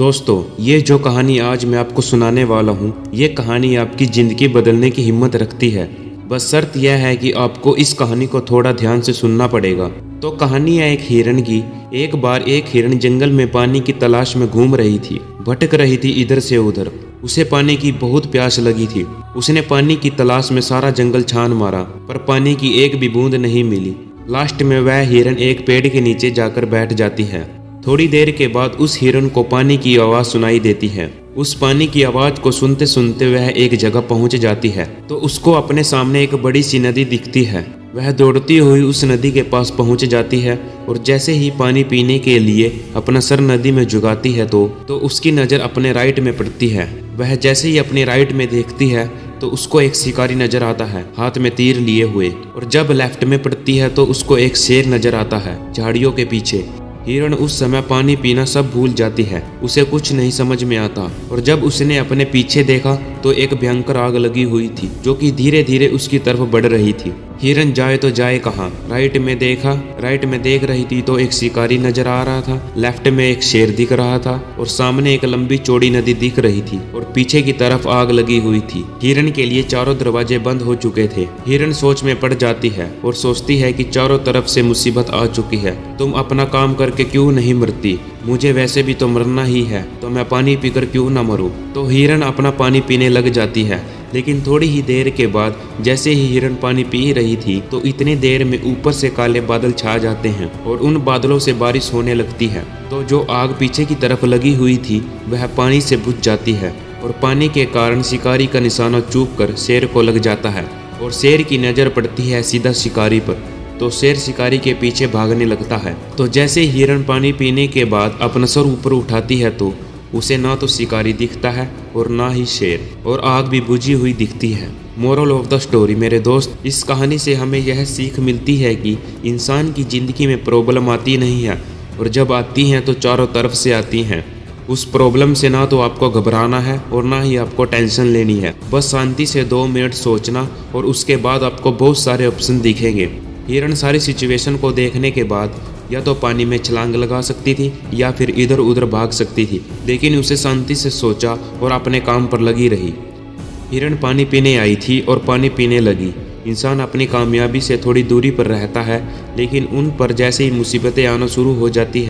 दोस्तों, ये जो कहानी आज मैं आपको सुनाने वाला हूँ, ये कहानी आपकी ज़िंदगी बदलने की हिम्मत रखती है। बस शर्त यह है कि आपको इस कहानी को थोड़ा ध्यान से सुनना पड़ेगा। तो कहानी है एक हिरण की। एक बार एक हिरण जंगल में पानी की तलाश में घूम रही थी, भटक रही थी इधर से उधर। उसे पानी की बहुत प्यास लगी थी। उसने पानी की तलाश में सारा जंगल छान मारा, पर पानी की एक भी बूंद नहीं मिली। लास्ट में वह हिरण एक पेड़ के नीचे जाकर बैठ जाती है। थोड़ी देर के बाद उस हिरण को पानी की आवाज़ सुनाई देती है। उस पानी की आवाज़ को सुनते सुनते वह एक जगह पहुंच जाती है तो उसको अपने सामने एक बड़ी सी नदी दिखती है। वह दौड़ती हुई उस नदी के पास पहुंच जाती है और जैसे ही पानी पीने के लिए अपना सर नदी में झुकाती है तो उसकी नज़र अपने राइट में पड़ती है। वह जैसे ही अपने राइट में देखती है तो उसको एक शिकारी नजर आता है, हाथ में तीर लिए हुए। और जब लेफ्ट में पड़ती है तो उसको एक शेर नजर आता है झाड़ियों के पीछे। हिरण उस समय पानी पीना सब भूल जाती है, उसे कुछ नहीं समझ में आता। और जब उसने अपने पीछे देखा तो एक भयंकर आग लगी हुई थी जो कि धीरे धीरे उसकी तरफ बढ़ रही थी। हिरण जाए तो जाए कहाँ। राइट में देख रही थी तो एक शिकारी नजर आ रहा था, लेफ्ट में एक शेर दिख रहा था और सामने एक लंबी चौड़ी नदी दिख रही थी और पीछे की तरफ आग लगी हुई थी। हिरण के लिए चारों दरवाजे बंद हो चुके थे। हिरण सोच में पड़ जाती है और सोचती है कि चारों तरफ से मुसीबत आ चुकी है, तुम अपना काम करके क्यों नहीं मरती? मुझे वैसे भी तो मरना ही है, तो मैं पानी पीकर क्यों ना मरूं? तो हिरण अपना पानी पीने लग जाती है। लेकिन थोड़ी ही देर के बाद जैसे ही हिरण पानी पी रही थी तो इतनी देर में ऊपर से काले बादल छा जाते हैं और उन बादलों से बारिश होने लगती है। तो जो आग पीछे की तरफ लगी हुई थी वह पानी से बुझ जाती है और पानी के कारण शिकारी का निशाना चूक कर शेर को लग जाता है और शेर की नज़र पड़ती है सीधा शिकारी पर। तो शेर शिकारी के पीछे भागने लगता है। तो जैसे हिरण पानी पीने के बाद अपना सर ऊपर उठाती है तो उसे ना तो शिकारी दिखता है और ना ही शेर, और आग भी बुझी हुई दिखती है। मोरल ऑफ द स्टोरी मेरे दोस्त, इस कहानी से हमें यह सीख मिलती है कि इंसान की ज़िंदगी में प्रॉब्लम आती नहीं है, और जब आती हैं तो चारों तरफ से आती हैं। उस प्रॉब्लम से ना तो आपको घबराना है और ना ही आपको टेंशन लेनी है। बस शांति से 2 मिनट सोचना और उसके बाद आपको बहुत सारे ऑप्शन दिखेंगे। हिरण सारी सिचुएशन को देखने के बाद या तो पानी में छलांग लगा सकती थी या फिर इधर उधर भाग सकती थी, लेकिन उसे शांति से सोचा और अपने काम पर लगी रही। हिरण पानी पीने आई थी और पानी पीने लगी। इंसान अपनी कामयाबी से थोड़ी दूरी पर रहता है, लेकिन उन पर जैसे ही मुसीबतें आना शुरू हो जाती है